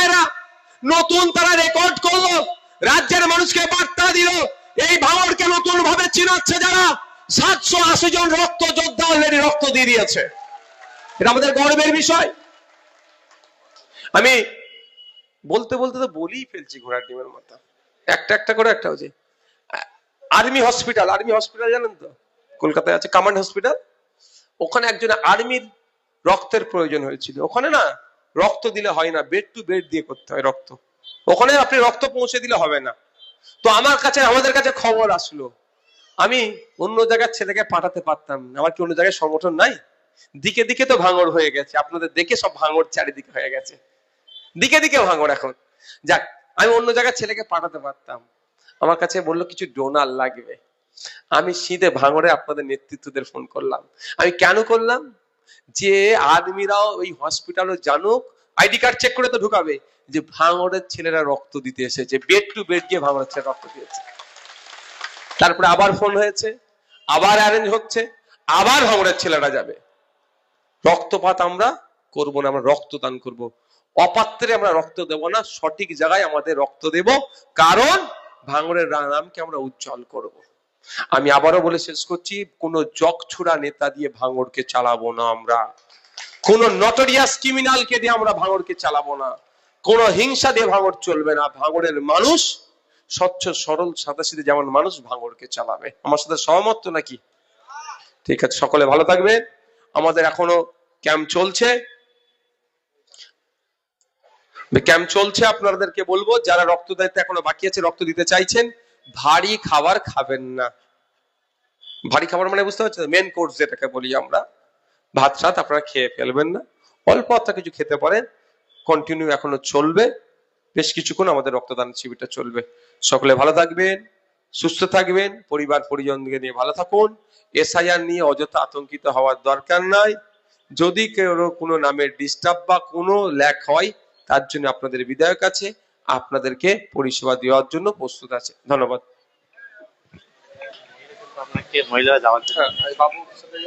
ভাইরা, নতুন তারা রেকর্ড করলো, রাজ্যের মানুষকে বার্তা দিল, এই ভাঙড়কে নতুন ভাবে চিনাচ্ছে যারা। 780 জন রক্ত যোদ্ধা অলরেডি রক্ত দিয়ে দিয়েছে। এটা আমাদের গর্বের বিষয়। আমি বলতে বলতে তো বলেই ফেলছি ঘোড়ার ডিমের মতো। একটা একটা করে একটা হচ্ছে আর্মি হসপিটাল। আর্মি হসপিটাল জানেন তো, কলকাতায় আছে কমান্ড হসপিটাল। ওখানে একজন আর্মির রক্তের প্রয়োজন হয়েছিল। ওখানে না রক্ত দিলে হয় না, বেড টু বেড দিয়ে করতে হয় রক্ত। ওখানে আপনি রক্ত পৌঁছে দিলে হবে না। তো আমাদের কাছে খবর আসলো, আমি অন্য জায়গার ছেলেকে পাঠাতে পারতাম, আমার কি অন্য জায়গায় সংগঠন নাই? দিকে দিকে তো ভাঙড় হয়ে গেছে, আপনাদের দেখে সব ভাঙড় চারিদিকে হয়ে গেছে, দিকে দিকে ভাঙড় এখন। যাক, আমি অন্য জায়গার ছেলেকে পাঠাতে পারতাম। আমার কাছে বললো কিছু ডোনার লাগবে। আমি সিধে ভাঙড়ে আপনাদের নেতৃত্বদের ফোন করলাম। আমি কেন করলাম? যে আর্মিরাও ওই হসপিটালে জানুক, আইডি কার্ড চেক করে তো ঢুকাবে যে ভাঙড়ের ছেলেরা রক্ত দিতে এসেছে, বেড টু বেড গিয়ে ভাঙড়ের ছেলে রক্ত দিয়েছে। তারপরে আবার ফোন হয়েছে, আবার অ্যারেঞ্জ হচ্ছে, আবার ভাঙড়ের ছেলেরা যাবে। রক্তপাত আমরা করব না, আমরা রক্তদান করব। অপাত্রে আমরা রক্ত দেব না, সঠিক জায়গায় আমাদের রক্ত দেব, কারণ ভাঙড়ের নামকে আমরা উজ্জ্বল করব। আমি আবারও বলে শেষ করছি, কোন জগছুড়া নেতা দিয়ে ভাঙড়কে চালাবো না আমরা, কোন নটোরিয়াস ক্রিমিনালকে দিয়ে আমরা ভাঙড়কে চালাবো না, কোন হিংসা দিয়ে ভাঙড় চলবে না। ভাঙড়ের মানুষ স্বচ্ছ সরল সাদাসিধে যেমন মানুষ ভাঙড়কে চালাবে। আমার সাথে সহমত তো নাকি? ঠিক আছে, সকলে ভালো থাকবেন। আমাদের এখনো ক্যাম্প চলছে, আপনাদেরকে বলবো যারা রক্ত দিতে এখনো বাকি আছে, রক্ত দিতে চাইছেন, ভারী খাবার খাবেন না। ভারী খাবার মানে বুঝতে পারছেন, মেন কোর্স যেটাকে বলি আমরা, ভাত সাত আপনারা খেয়ে ফেলবেন না, অল্প অল্প কিছু খেতে পারেন। কন্টিনিউ এখনো চলবে, বেশ কিছুক্ষণ আমাদের রক্তদান শিবিরটা চলবে। সকলে ভালো থাকবেন, সুস্থ থাকবেন, পরিবার পরিজনকে নিয়ে ভালো থাকুন। এসআইআর নিয়ে অযথা আতঙ্কিত হওয়ার দরকার নাই। যদি কেউ কোনো নামের ডিস্টার্ব বা কোনো ল্যাক হয়, তার জন্য আপনাদের বিধায়ক আছে, আপনাদেরকে পরিষেবা দেওয়ার জন্য প্রস্তুত আছে। ধন্যবাদ। আপনাকে মহিলারা যাওয়ার জন্য বাবুর সাথে